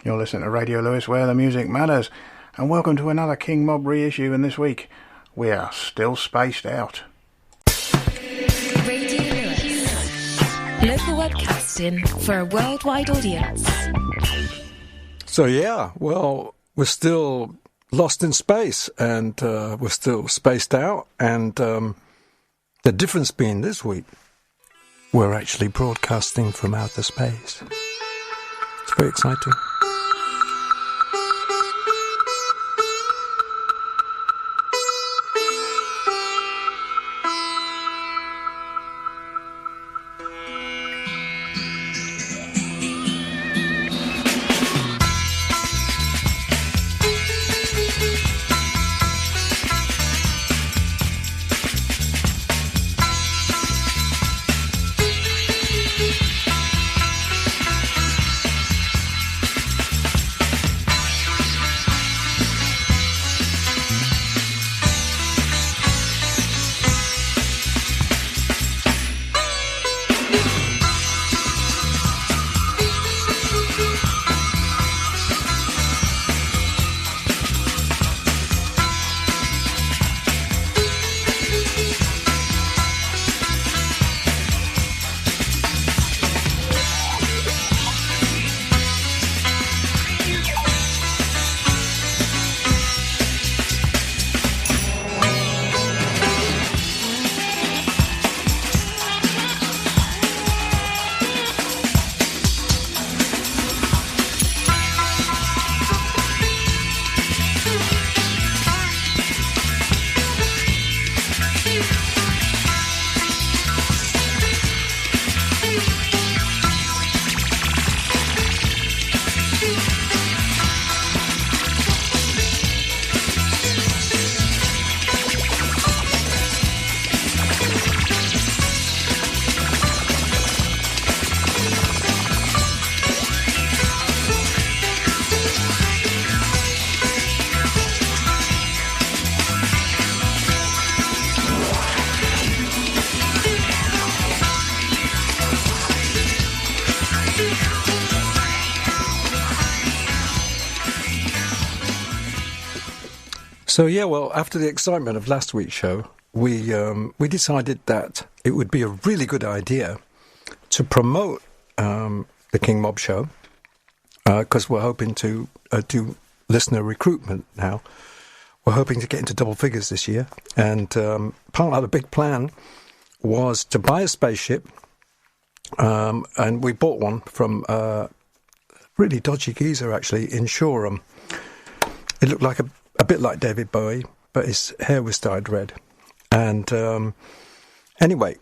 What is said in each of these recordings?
You're listening to Radio Lewes, where the music matters. And welcome to another King Mob reissue. And this week, we are still spaced out. Radio Lewes. Local webcasting for a worldwide audience. So yeah, well, we're still lost in space, and we're still spaced out, and the difference being this week, we're actually broadcasting from outer space. It's very exciting. So yeah, well, after the excitement of last week's show, we decided that it would be a really good idea to promote the King Mob show, because we're hoping to do listener recruitment now. We're hoping to get into double figures this year, and part of the big plan was to buy a spaceship, and we bought one from a really dodgy geezer, actually, in Shoreham. It looked like a bit like David Bowie, but his hair was dyed red. And anyway,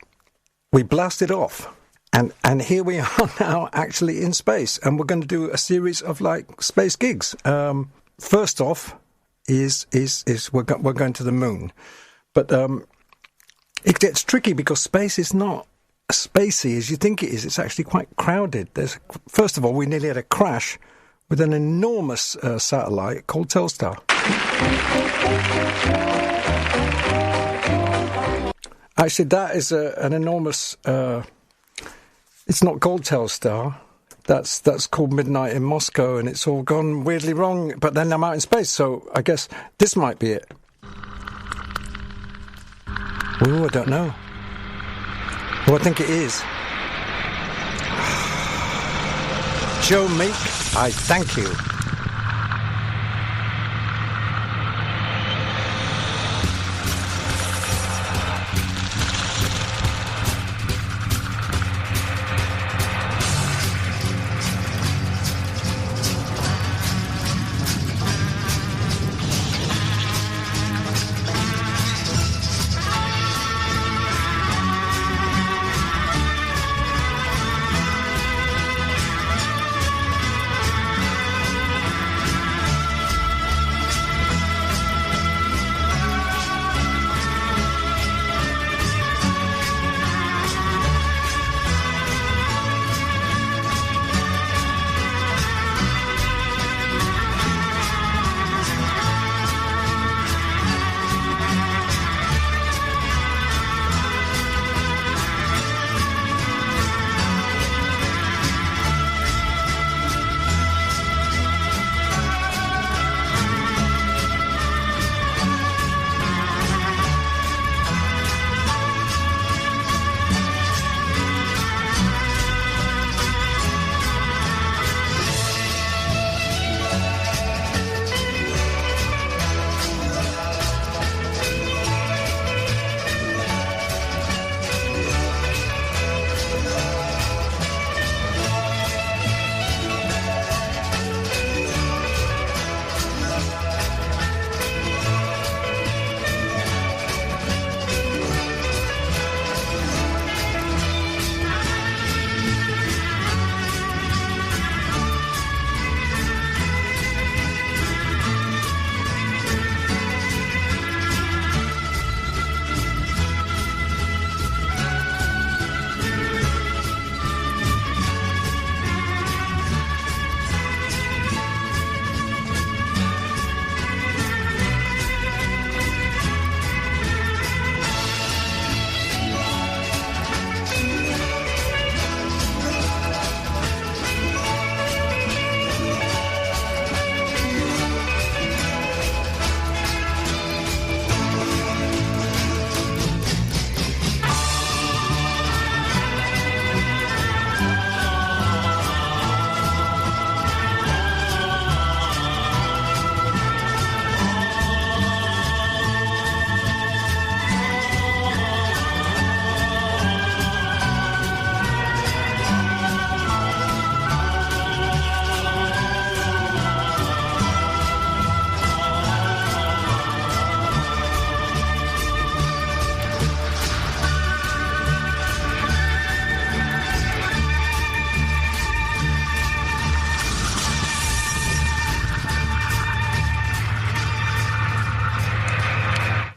we blasted off, and here we are now actually in space, and we're going to do a series of like space gigs. First off is we're going to the moon, but it gets tricky because space is not as spacey as you think it is. It's actually quite crowded. First of all, we nearly had a crash with an enormous satellite called Telstar. Actually, that is an enormous... it's not called Telstar. That's called Midnight in Moscow, and it's all gone weirdly wrong. But then I'm out in space, so I guess this might be it. Oh, I don't know. Oh, I think it is. Joe Meek, I thank you.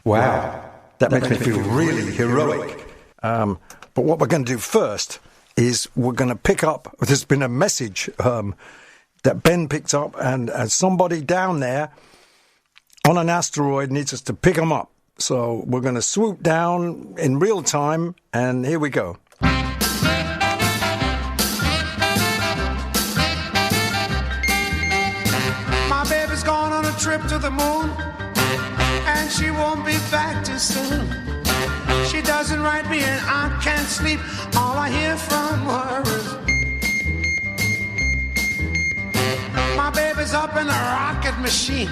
Wow. That makes me feel really heroic. But what we're going to do first is we're going to pick up, there's been a message that Ben picked up, and somebody down there on an asteroid needs us to pick them up. So we're going to swoop down in real time, and here we go. My baby's gone on a trip to the moon, and she won't be back too soon. She doesn't write me and I can't sleep. All I hear from her is my baby's up in a rocket machine.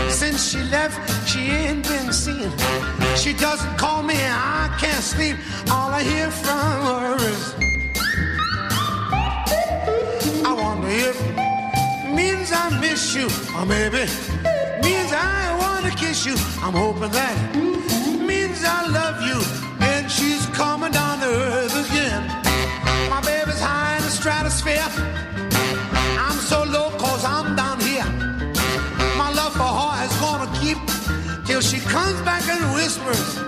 Since she left, she ain't been seen. She doesn't call me and I can't sleep. All I hear from her is I wonder if it means I miss you, or maybe means I want to kiss you. I'm hoping that means I love you, and she's coming down to earth again. My baby's high in the stratosphere. I'm so low 'cause I'm down here. My love for her is gonna keep till she comes back and whispers.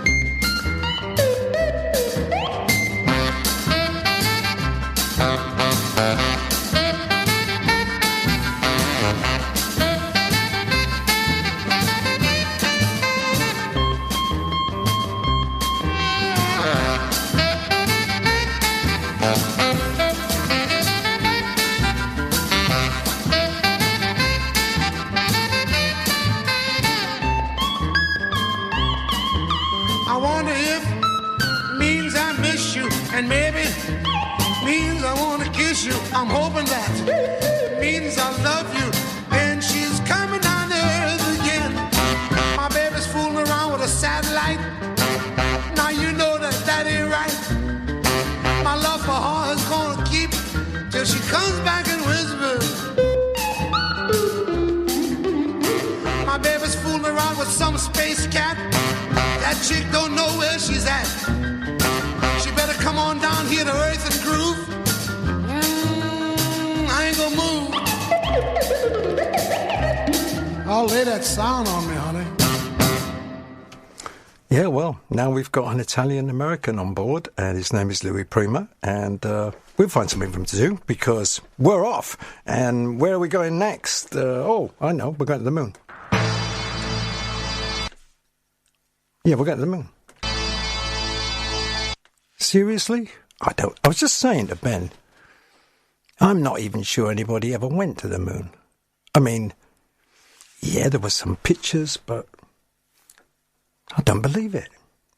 I wonder if means I miss you, and maybe means I want to kiss you. I'm hoping that means I love you, and she's coming down to earth again. My baby's fooling around with a satellite. Now you know that ain't right. My love for her is gonna keep till she comes back and whispers. My baby's fooling around with some space cat. That chick don't know where she's at. She better come on down here to Earth and groove. I ain't gonna move. I'll lay that sound on me, honey. Yeah, well, now we've got an Italian-American on board, and his name is Louis Prima, and we'll find something for him to do, because we're off. And where are we going next? I know, we're going to the moon. Yeah, we're going to the moon. Seriously? I was just saying to Ben, I'm not even sure anybody ever went to the moon. I mean, yeah, there were some pictures, but I don't believe it.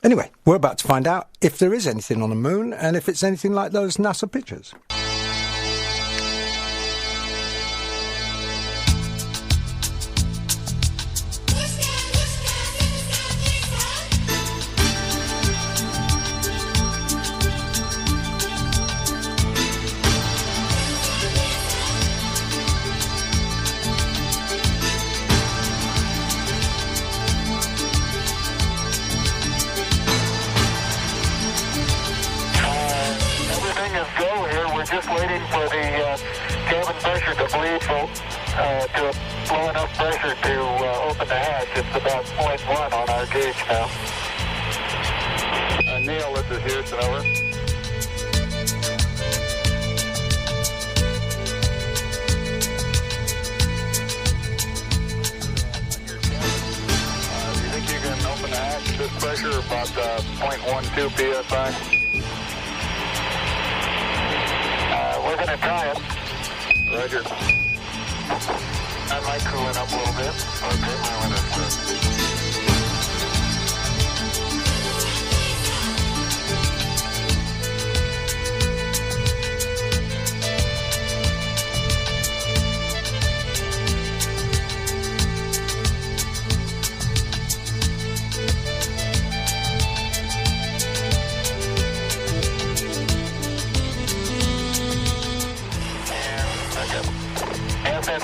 Anyway, we're about to find out if there is anything on the moon, and if it's anything like those NASA pictures. Just waiting for the cabin pressure to bleed to blow enough pressure to open the hatch. It's about 0.1 on our gauge now. Neil, this is Houston, over. You think you can open the hatch at this pressure, about 0.12 psi? We're going to try it. Roger. I might cool it up a little bit. Okay, well, that's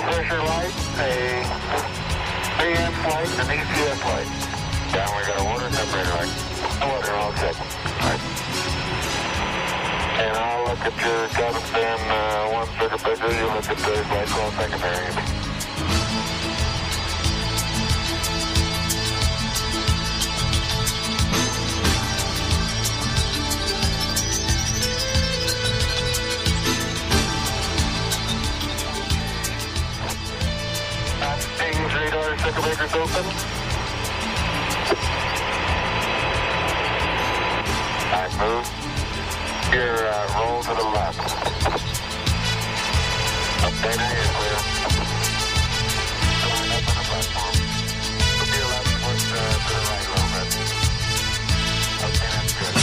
pressure light, a AM light, an ECS light. Down, we got a water separator light. Water, all set. Right. And I'll look at your cabin fan, one circuit breaker. You look at the light call secondary. circle breakers open. Alright, move. Your roll to the left. Okay, now you're clear. Line up on the platform. Move your left foot to the right a little bit. Okay, that's good.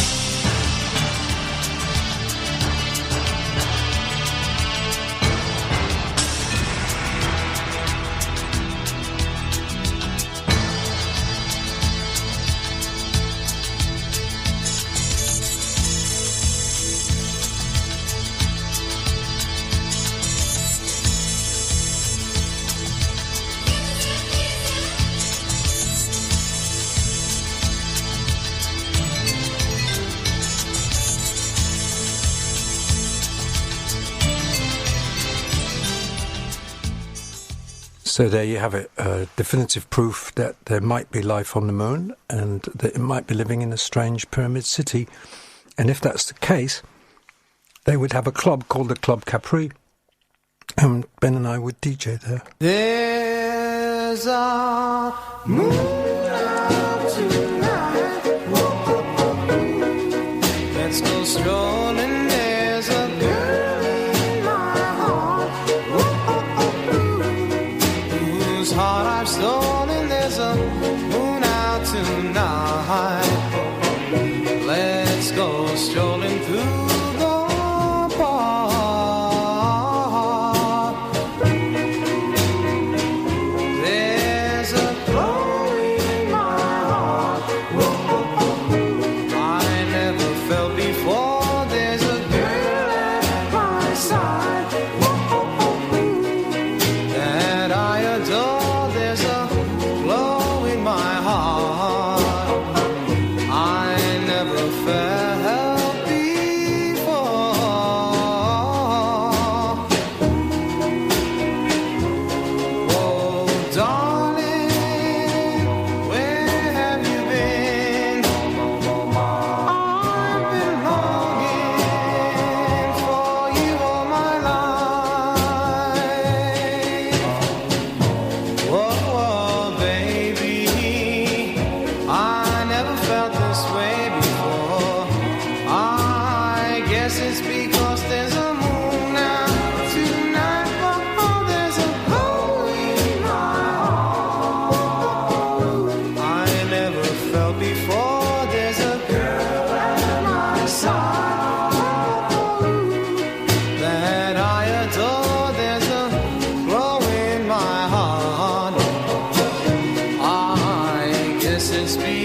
So there you have it, definitive proof that there might be life on the moon and that it might be living in a strange pyramid city. And if that's the case, they would have a club called the Club Capri, and Ben and I would DJ there. There's a moon out tonight. Let's go strolling. There's a girl in my heart. Whose heart I've stolen. There's a moon out tonight. Let's go strolling through the park. There's a glow in my heart I never felt before. There's a girl at my side that I adore. There's a glow in my heart I never felt before. Oh, darling, where have you been? I've been longing for you all my life. Whoa, baby, I never felt this way before. I guess it's because there's a moon out tonight. Oh, there's a glow in my heart I never felt before. There's a girl at my side that I adore. There's a glow in my heart. I guess it's because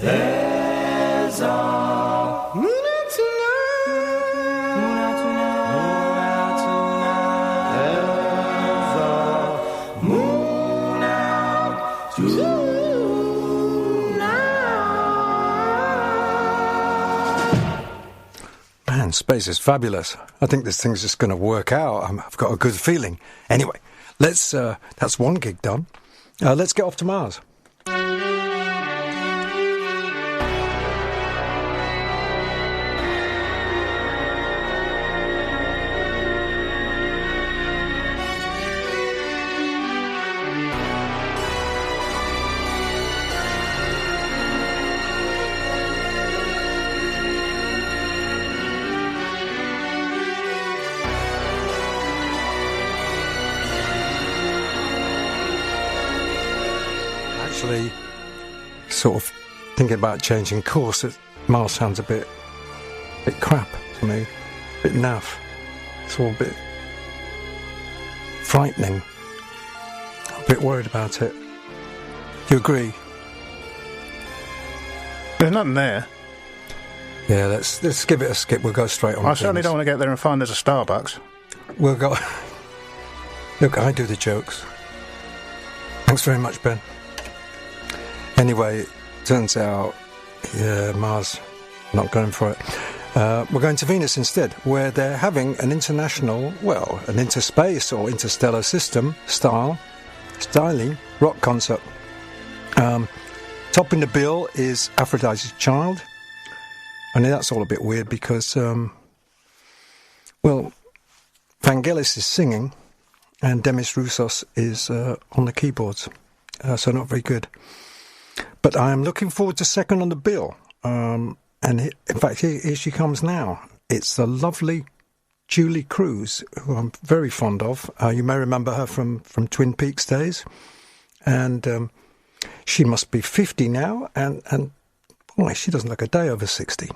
there's a moon out tonight. Moon out tonight. There's a moon out tonight. Man, space is fabulous. I think this thing's just going to work out. I've got a good feeling. Anyway, let's. That's one gig done. Let's get off to Mars. Actually, sort of thinking about changing course. Mars sounds a bit crap to me, a bit naff. It's all a bit frightening. I'm a bit worried about it. Do you agree? There's nothing there. Yeah, let's give it a skip. We'll go straight on. I certainly don't want to get there and find there's a Starbucks. We'll go. Look, I do the jokes. Thanks very much, Ben. Anyway, turns out, yeah, Mars, not going for it. We're going to Venus instead, where they're having an international, well, an interspace or interstellar system styling rock concert. Topping the bill is Aphrodite's Child. I know that's all a bit weird because, well, Vangelis is singing, and Demis Roussos is on the keyboards, so not very good. But I am looking forward to second on the bill, and in fact, here she comes now. It's the lovely Julie Cruz, who I'm very fond of. You may remember her from Twin Peaks days, and she must be 50 now, and boy, she doesn't look a day over 60.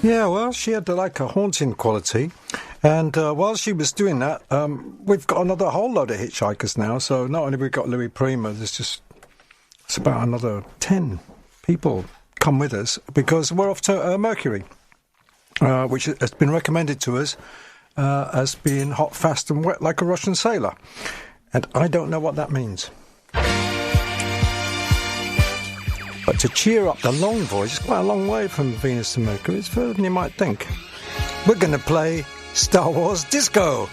Yeah, well, she had like a haunting quality. And while she was doing that, we've got another whole load of hitchhikers now. So not only have we got Louis Prima, it's about another 10 people come with us because we're off to Mercury, which has been recommended to us as being hot, fast and wet like a Russian sailor. And I don't know what that means. But to cheer up the long voyage, it's quite a long way from Venus to Mercury. It's further than you might think. We're going to play Star Wars Disco.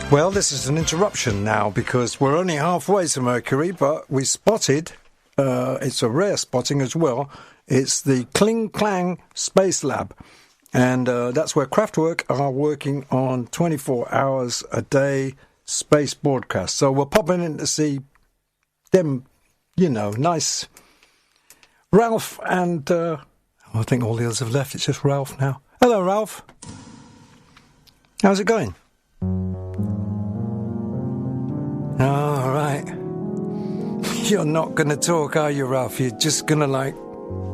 Well, this is an interruption now because we're only halfway to Mercury, but we spotted, it's a rare spotting as well, it's the Kling Klang Space Lab. And that's where Kraftwerk are working on 24 hours a day space broadcasts. So we're popping in to see them, you know, nice Ralph and I think all the others have left. It's just Ralph now. Hello, Ralph. How's it going? All right. You're not going to talk, are you, Ralph? You're just going to, like,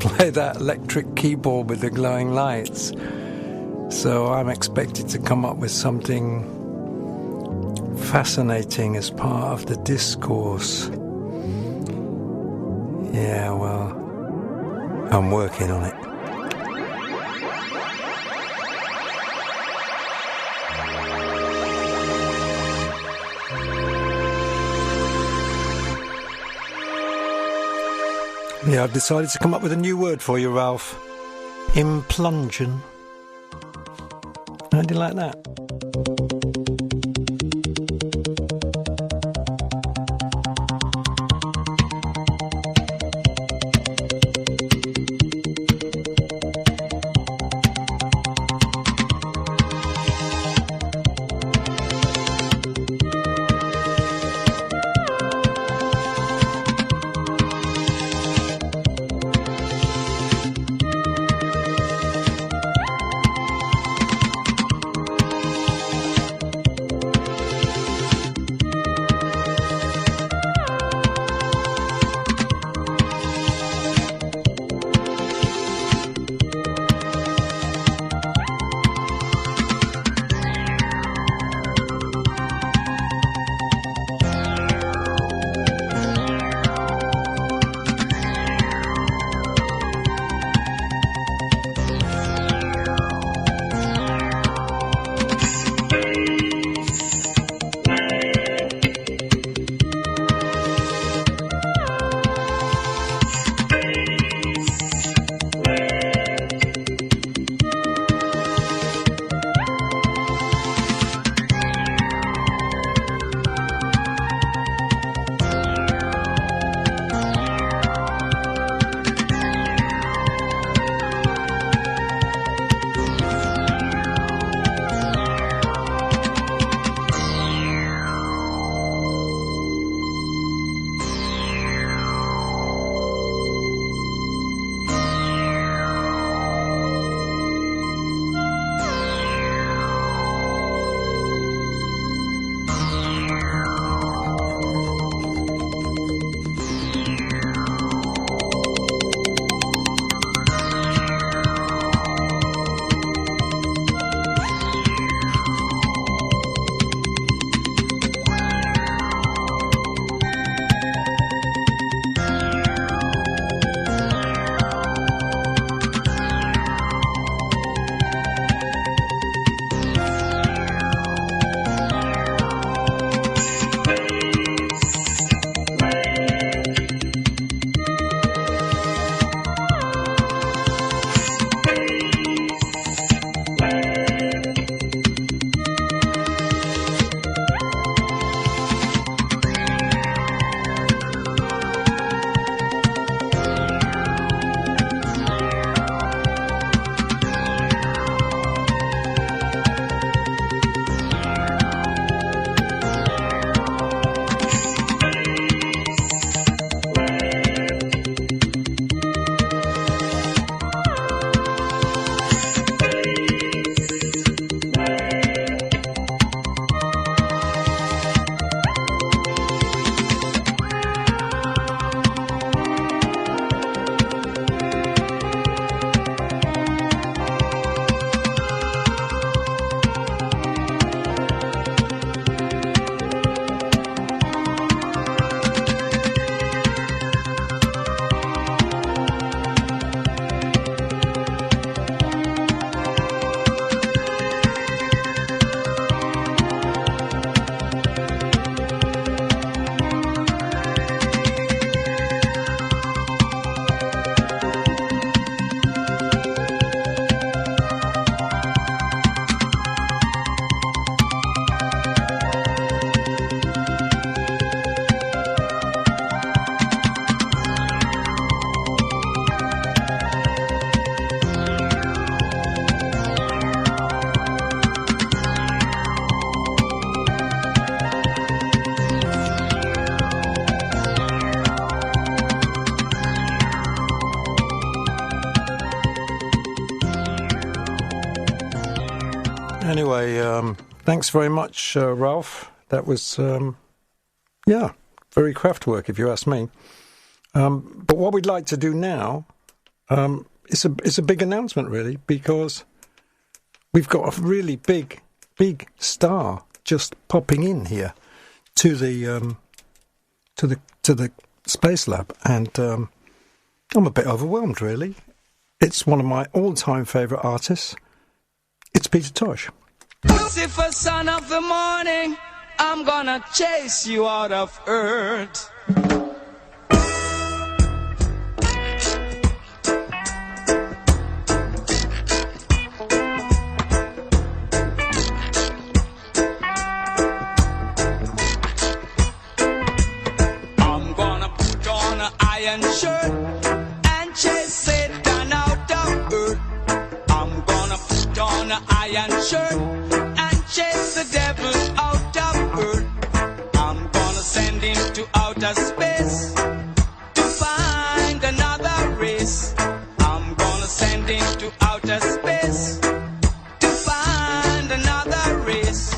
play that electric keyboard with the glowing lights. So I'm expected to come up with something fascinating as part of the discourse. Yeah, well, I'm working on it. Yeah, I've decided to come up with a new word for you, Ralph. Implungin. How do you like that? Anyway, thanks very much, Ralph. That was, very craft work, if you ask me. But what we'd like to do now, it's a big announcement, really, because we've got a really big star just popping in here to the Space Lab, and I'm a bit overwhelmed, really. It's one of my all-time favourite artists. It's Peter Tosh. Lucifer, son of the morning, I'm gonna chase you out of earth. iron shirt and chase the devil out of earth. I'm gonna send him to outer space to find another race. I'm gonna send him to outer space to find another race.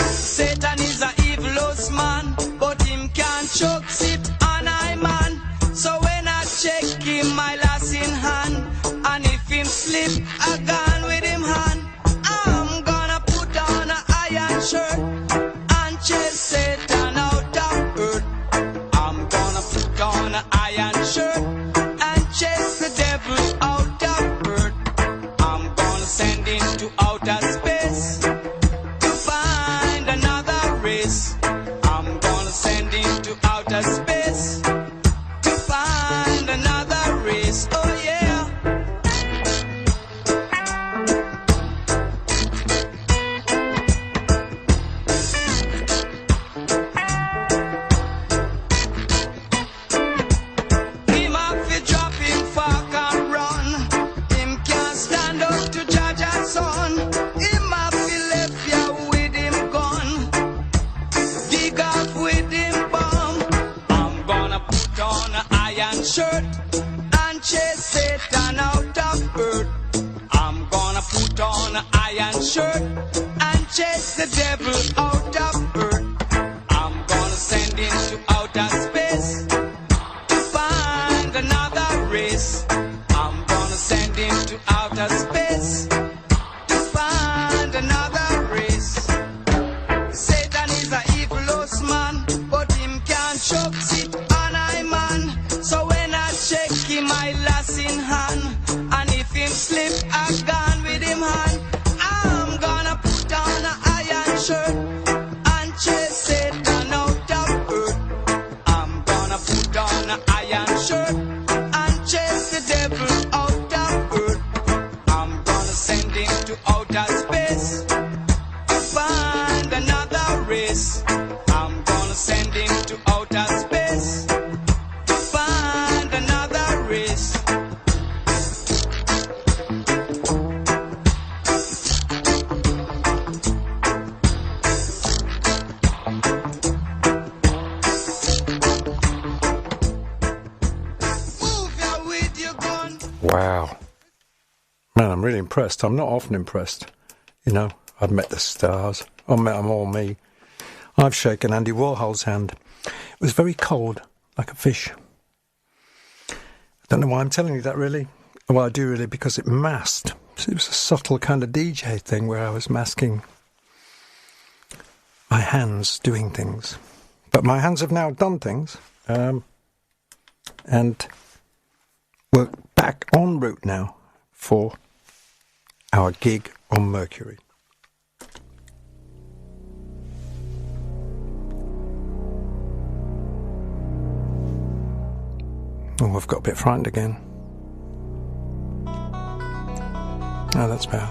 Satan is a evilous man, but him can't choke it on I man. So when I check him, my lass in hand, and if him slip, I gone with him hand. I'm gonna put on a iron shirt and chase Satan out of earth. I'm gonna put on a iron shirt and chase the devil out of earth. I'm gonna send him to outer space to find another race. I'm gonna send him to outer space to find another race. Oh yeah. Him have to drop him fork and run. Him can't stand up to Jaja's son. Him have to left ya with him gun. Dig off with him bomb. I'm gonna put on an iron shirt and chase Satan out of earth. I'm gonna put on an iron shirt and chase the devil out of earth. I'm gonna send him to outer space to find another race. I'm gonna send him to outer space to find another race. Satan is a evilous man, but him can't choke it on I man. So when I check him, I lass in hand, and if him slip, I gone with him hand. I'm gonna put on an iron shirt and chase Satan out of earth. I'm gonna put on an iron shirt and chase the devil out of earth. I'm gonna send him to outer space to find another race. I'm gonna send him to outer space to find another race. Move ya with your gun. Wow. Man, I'm really impressed. I'm not often impressed. You know, I've met the stars. I've met them all, me. I've shaken Andy Warhol's hand. It was very cold, like a fish. I don't know why I'm telling you that, really. Well, I do really, because it masked. It was a subtle kind of DJ thing where I was masking my hands doing things. But my hands have now done things. And we're back en route now for our gig on Mercury. Oh, I've got a bit frightened again. Oh, that's better.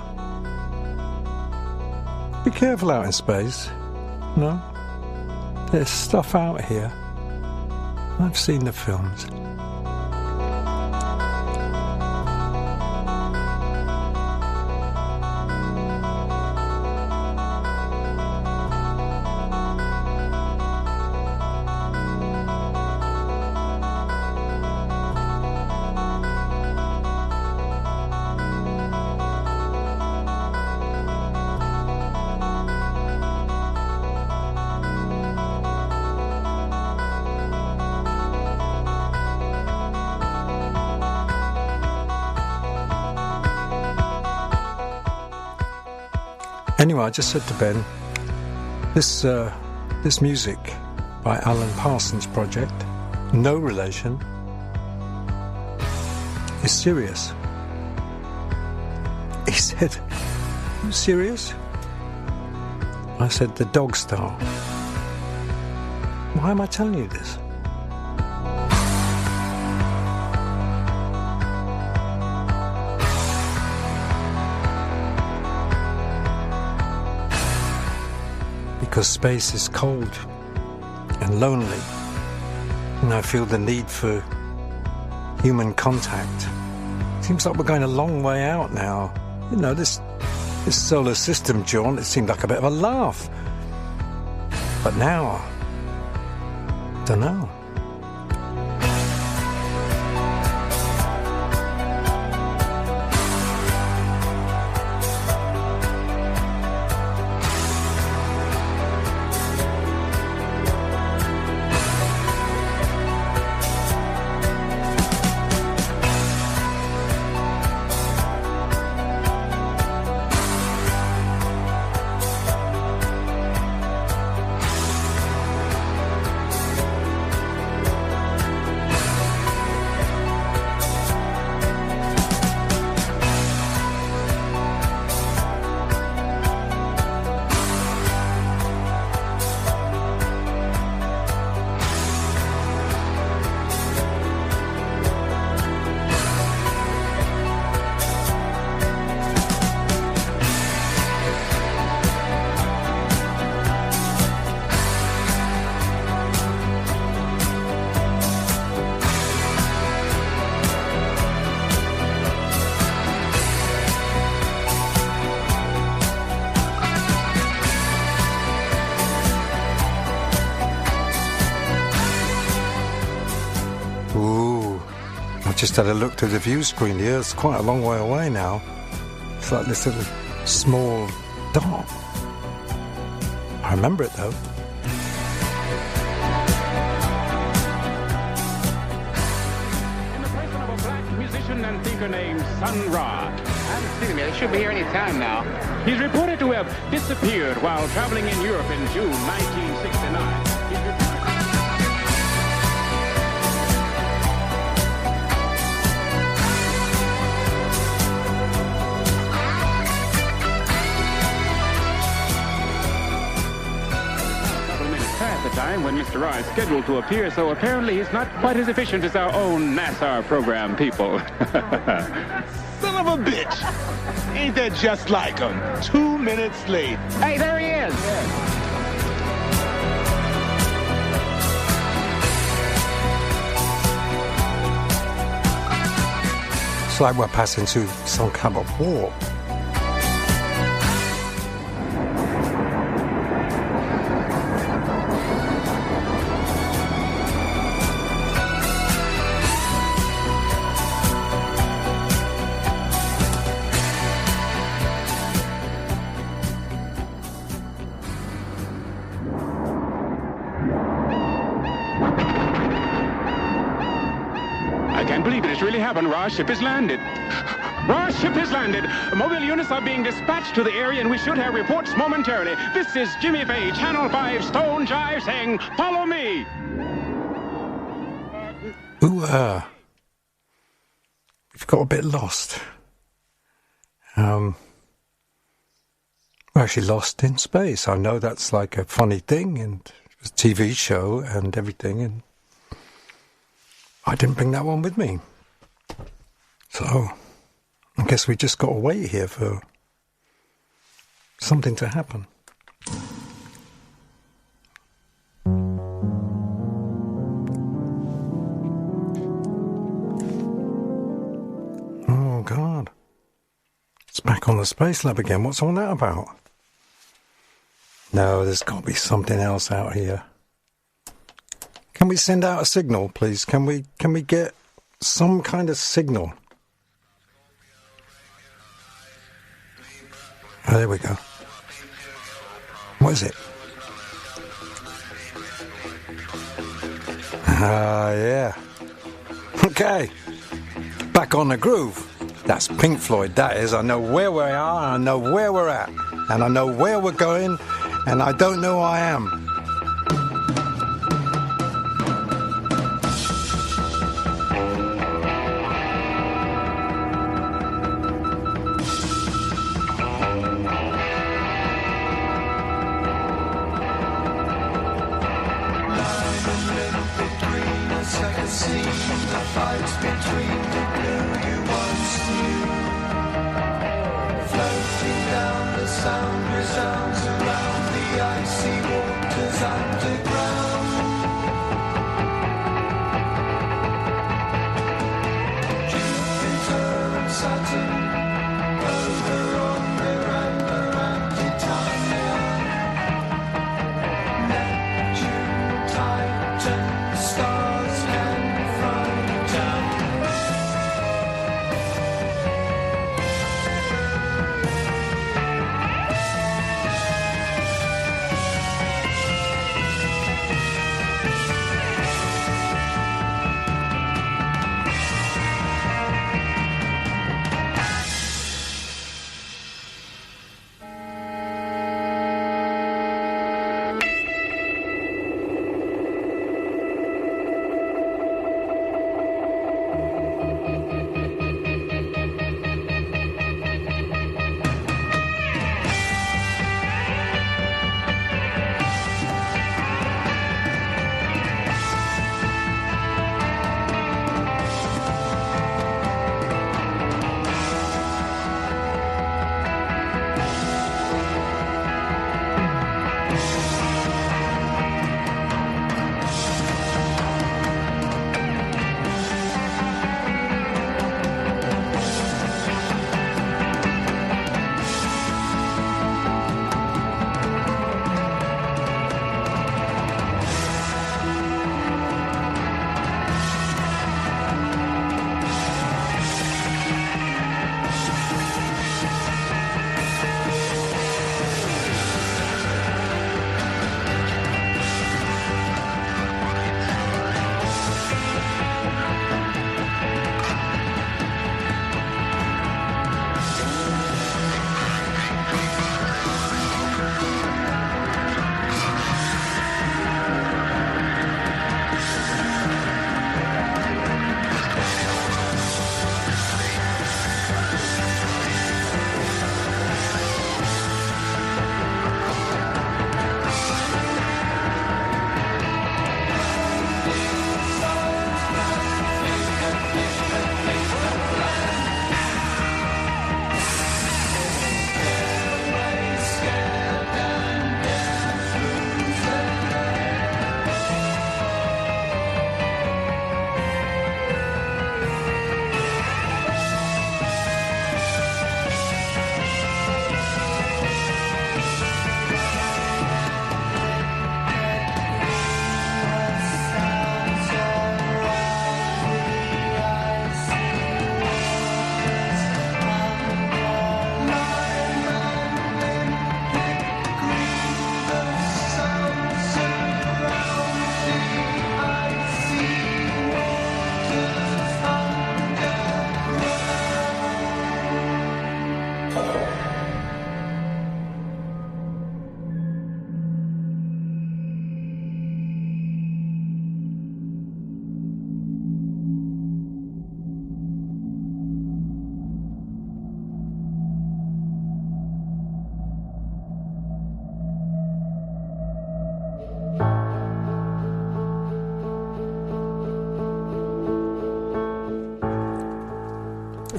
Be careful out in space. No? There's stuff out here. I've seen the films. Anyway, I just said to Ben, this music by Alan Parsons' project, no relation, is serious. He said, "You serious?" I said, "The Dog Star." Why am I telling you this? Because space is cold and lonely, and I feel the need for human contact. Seems like we're going a long way out now. You know, this this solar system jaunt, it seemed like a bit of a laugh. But now, don't know. Just had a look through the view screen. The Earth's quite a long way away now. It's like this little small dot. I remember it though. In the person of a black musician and thinker named Sun Ra. I haven't seen him yet. He should be here any time now. He's reported to have disappeared while traveling in Europe in June 1969. Time when Mr. Ra is scheduled to appear, so apparently he's not quite as efficient as our own NASA program people. Son of a bitch! Ain't that just like him? 2 minutes late. Hey, there he is! It's like we're passing through some kind of war. Ra's ship has landed. Ra's ship has landed. Mobile units are being dispatched to the area, and we should have reports momentarily. This is Jimmy Fay, Channel 5, Stone Jive, saying, follow me. We've got a bit lost. We're actually lost in space. I know that's like a funny thing, and it's a TV show and everything, and I didn't bring that one with me. So, I guess we just got to wait here for something to happen. Oh, God. It's back on the Space Lab again. What's all that about? No, there's got to be something else out here. Can we send out a signal, please? Can we get some kind of signal? Oh, there we go. What is it? Yeah. Okay. Back on the groove. That's Pink Floyd, that is. I know where we are, I know where we're at, and I know where we're going, and I don't know who I am. Saturn over on the right.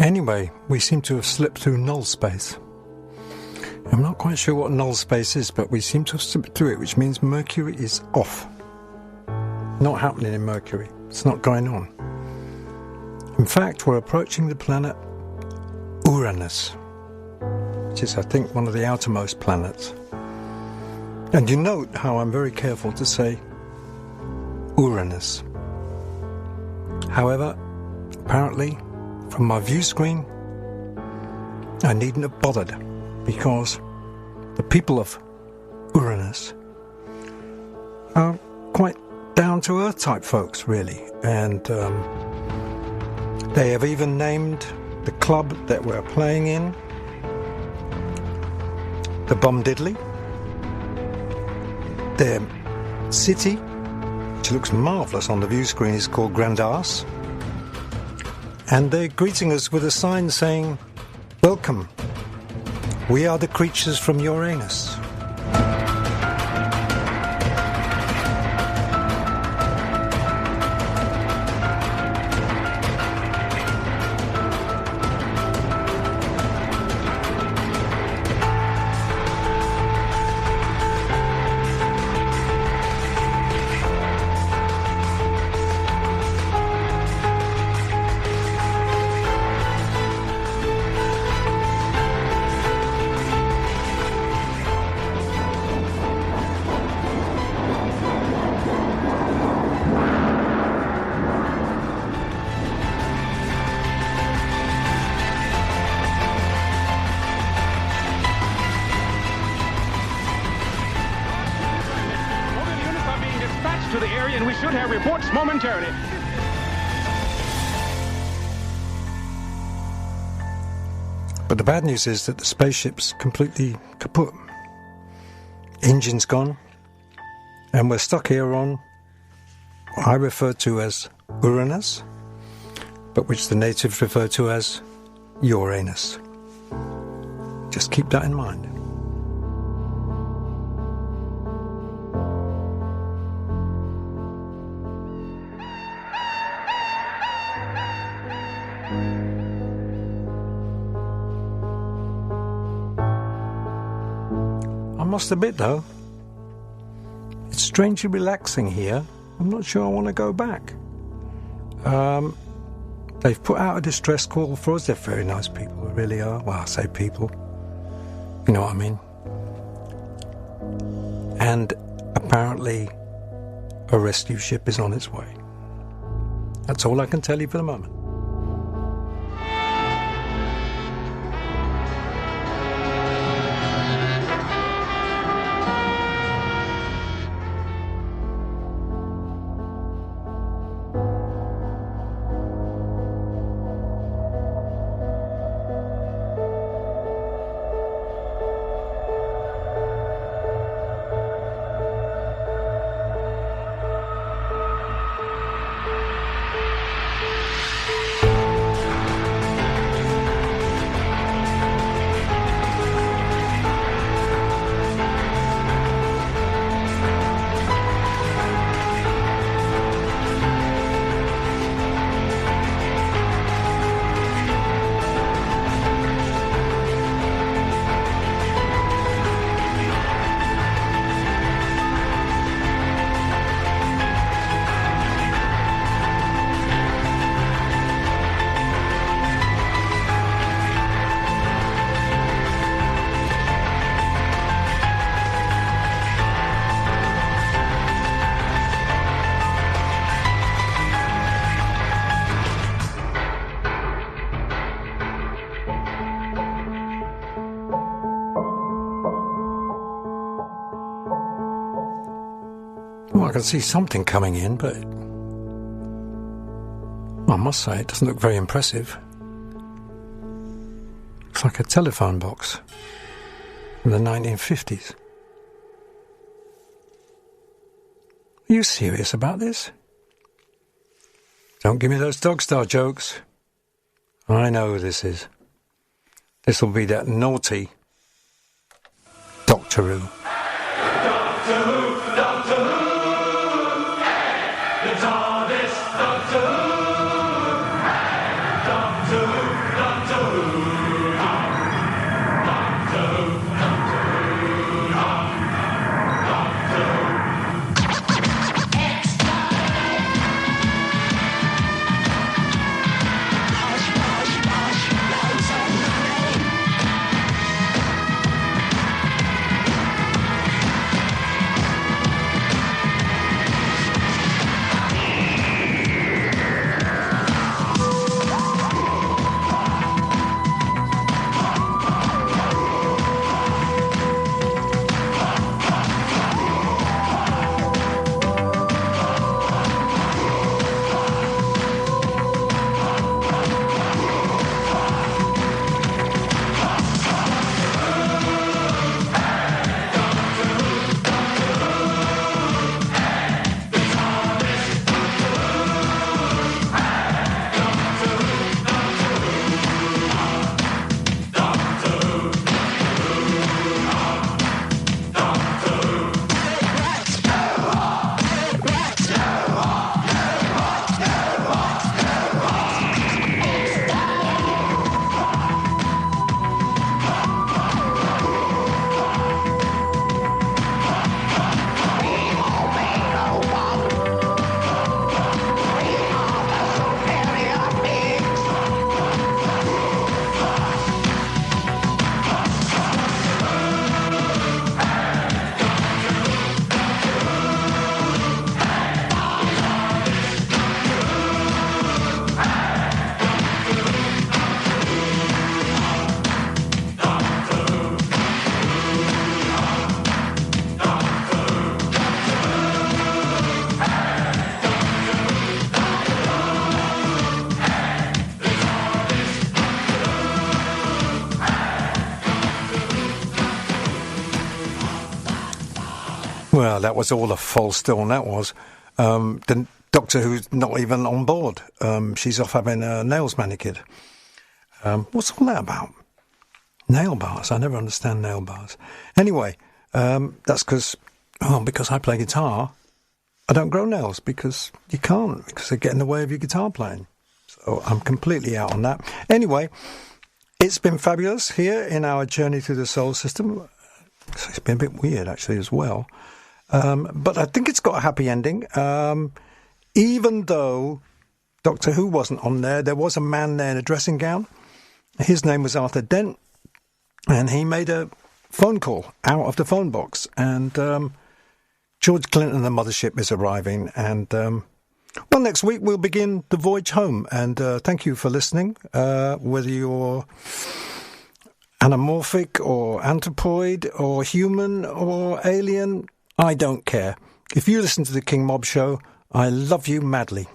Anyway, we seem to have slipped through null space. I'm not quite sure what null space is, but we seem to have slipped through it, which means Mercury is off. Not happening in Mercury. It's not going on. In fact, we're approaching the planet Uranus, which is, I think, one of the outermost planets. And you note how I'm very careful to say Uranus. However, apparently, from my view screen, I needn't have bothered, because the people of Uranus are quite down-to-earth type folks, really. And they have even named the club that we're playing in the Bum Diddley. Their city, which looks marvellous on the view screen, is called Grandas. And they're greeting us with a sign saying, "Welcome, we are the creatures from Uranus." To the area, and we should have reports momentarily. But the bad news is that the spaceship's completely kaput. Engine's gone, and we're stuck here on what I refer to as Uranus, but which the natives refer to as Uranus. Just keep that in mind. I must admit, though, it's strangely relaxing here. I'm not sure I want to go back. They've put out a distress call for us. They're very nice people, they really are. Well, I say people. You know what I mean? And apparently a rescue ship is on its way. That's all I can tell you for the moment. Well, I can see something coming in, but I must say it doesn't look very impressive. Looks like a telephone box from the 1950s. Are you serious about this? Don't give me those dog star jokes. I know who this is. This will be that naughty Doctor Who. Doctor Who, Doctor Who. The TARDIS, Doctor Who. Doctor Who, Doctor Who. Well, that was all a false dawn, that was. The Doctor Who's not even on board. She's off having her nails manicured. What's all that about? Nail bars. I never understand nail bars. Anyway, that's because I play guitar, I don't grow nails because you can't, because they get in the way of your guitar playing. So I'm completely out on that. Anyway, it's been fabulous here in our journey through the solar system. It's been a bit weird, actually, as well. But I think it's got a happy ending. Even though Doctor Who wasn't on there was a man there in a dressing gown. His name was Arthur Dent, and he made a phone call out of the phone box. And George Clinton, the mothership, is arriving. And, well, next week we'll begin the voyage home. And thank you for listening, whether you're anamorphic or anthropoid or human or alien, I don't care. If you listen to the King Mob Show, I love you madly.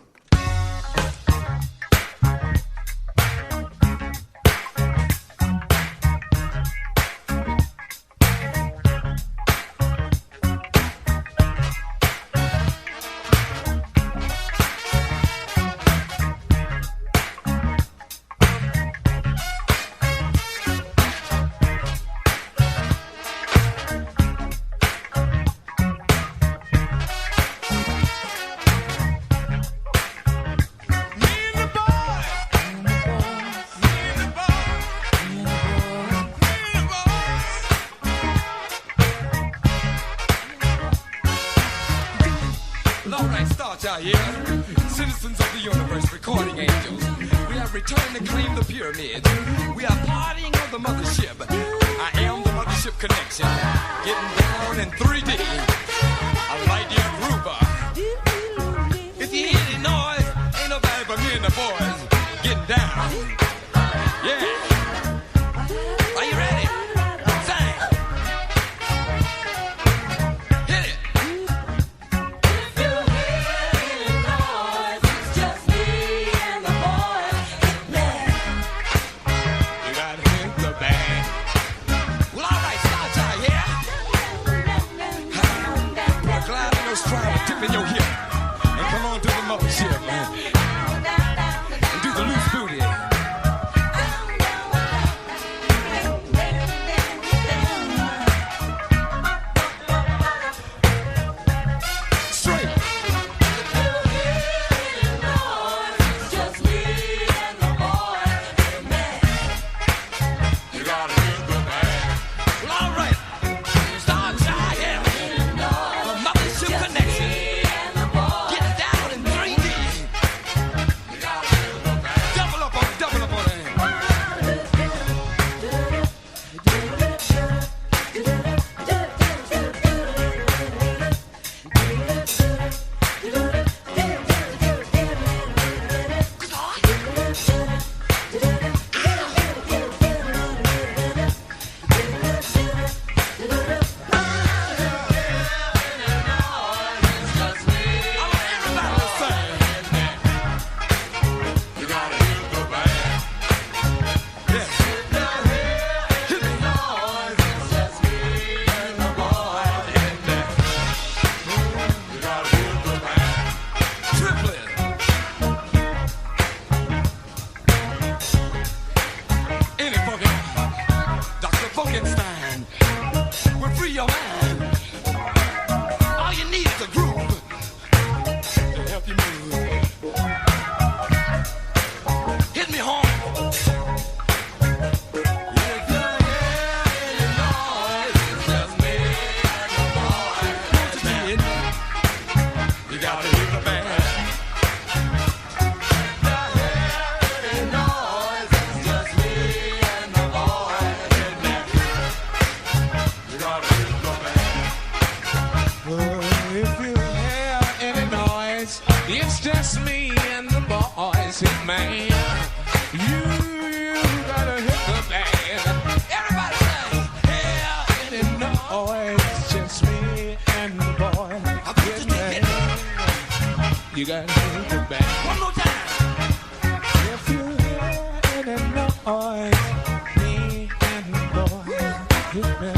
Citizens of the universe, recording angels. We have returned to claim the pyramids. We are partying on the mothership. I am the mothership connection. Getting down in 3D. A light-year groover. If you hear any noise, ain't nobody but me and the boys getting down. Yeah. Are you ready? Sing. Hit it. In your hip and come on to the mothership, man, and do the loose booty. Straight. You gotta hear the band. Well, all right. Start time, yeah. The mothership connection. You gotta hit the back. One more time. If you hear any noise, me and the boy, hit me.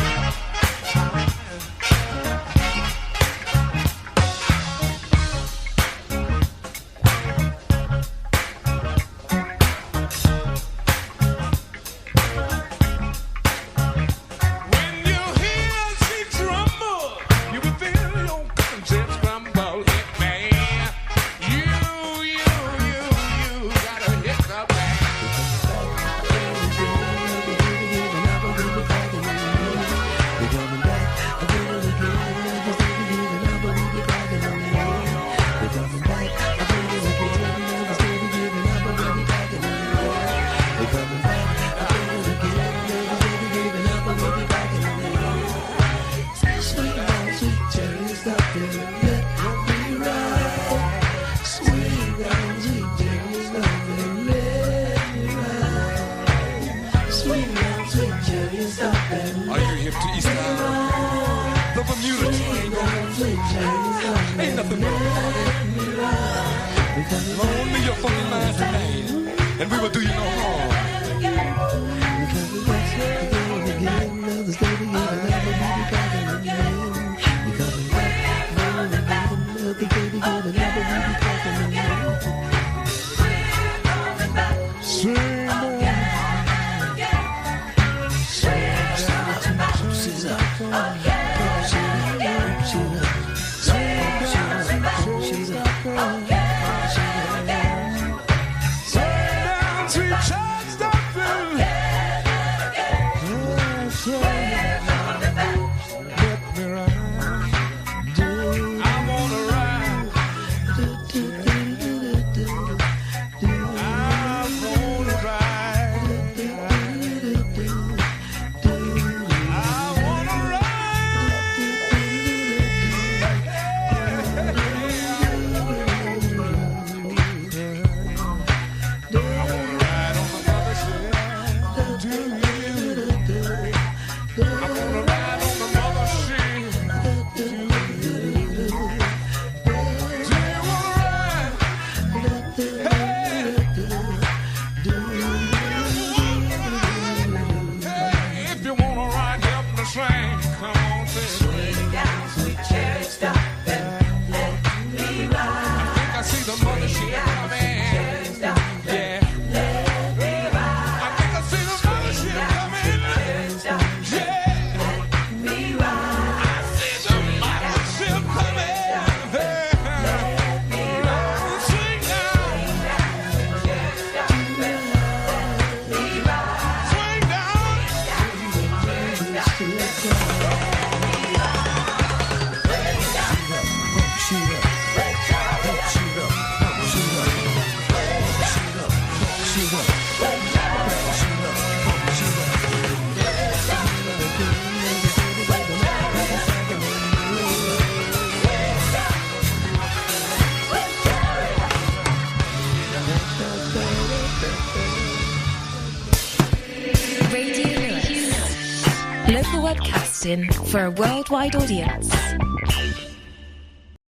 Are you hip to East Island? The Bermuda Triangle. Ain't nothing wrong with that. Loan me your funky mind tonight, and we will do you no harm. Local webcasting for a worldwide audience.